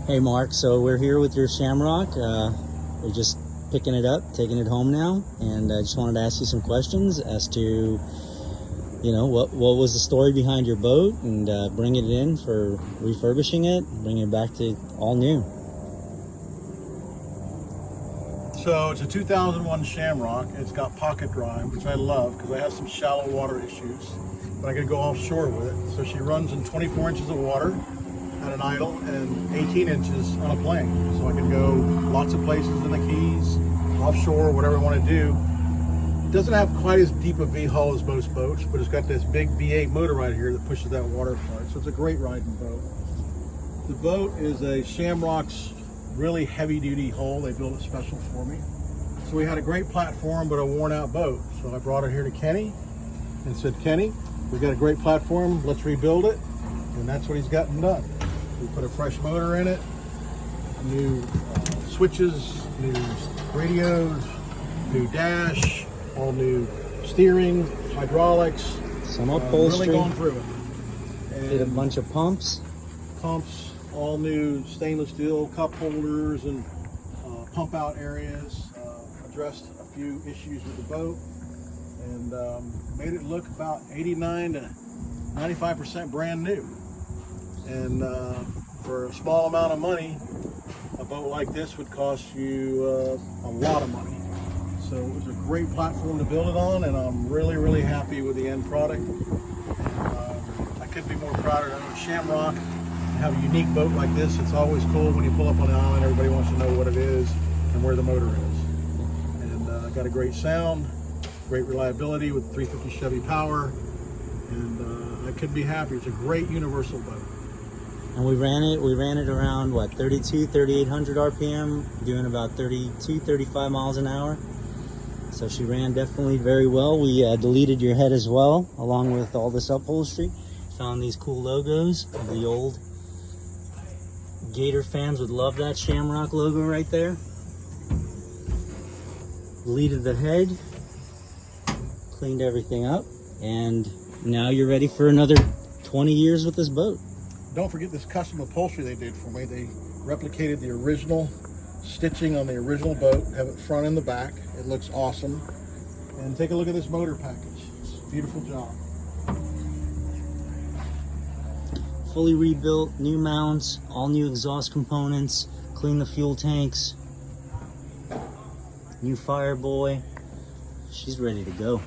Hey Mark, so we're here with your Shamrock. We're just picking it up, taking it home now, and I just wanted to ask you some questions as to, what was the story behind your boat, and bringing it in for refurbishing it, bringing it back to all new. So it's a 2001 Shamrock. It's got pocket drive, which I love because I have some shallow water issues, but I can go offshore with it. So she runs in 24 inches of water at an idle and 18 inches on a plane. So I can go lots of places in the Keys, offshore, whatever I want to do. It doesn't have quite as deep a V-hull as most boats, but it's got this big V8 motor right here that pushes that water apart. So it's a great riding boat. The boat is a Shamrock's really heavy-duty hull. They built it special for me. So we had a great platform, but a worn-out boat. So I brought it here to Kenny and said, Kenny, we've got a great platform. Let's rebuild it. And that's what he's gotten done. We put a fresh motor in it, new switches, new radios, new dash, all new steering, hydraulics. Some upholstery. Really going through it. And did a bunch of pumps, all new stainless steel cup holders and pump out areas. Addressed a few issues with the boat and made it look about 89 to 95% brand new. And for a small amount of money, a boat like this would cost you a lot of money. So it was a great platform to build it on, and I'm really, really happy with the end product. I couldn't be more proud of a Shamrock. Have a unique boat like this. It's always cool when you pull up on the island. Everybody wants to know what it is and where the motor is. And got a great sound, great reliability with 350 Chevy power, and I couldn't be happy. It's a great universal boat. and we ran it around what, 3,800 RPM, doing about 35 miles an hour. So she ran definitely very well. We deleted your head as well, along with all this upholstery. Found these cool logos of the old Gator fans would love that Shamrock logo right there. Deleted the head, cleaned everything up, and now you're ready for another 20 years with this boat. Don't forget this custom upholstery they did for me. They replicated the original stitching on the original boat, have it front and the back. It looks awesome. And take a look at this motor package. It's a beautiful job. Fully rebuilt, new mounts, all new exhaust components, clean the fuel tanks, new Fireboy. She's ready to go.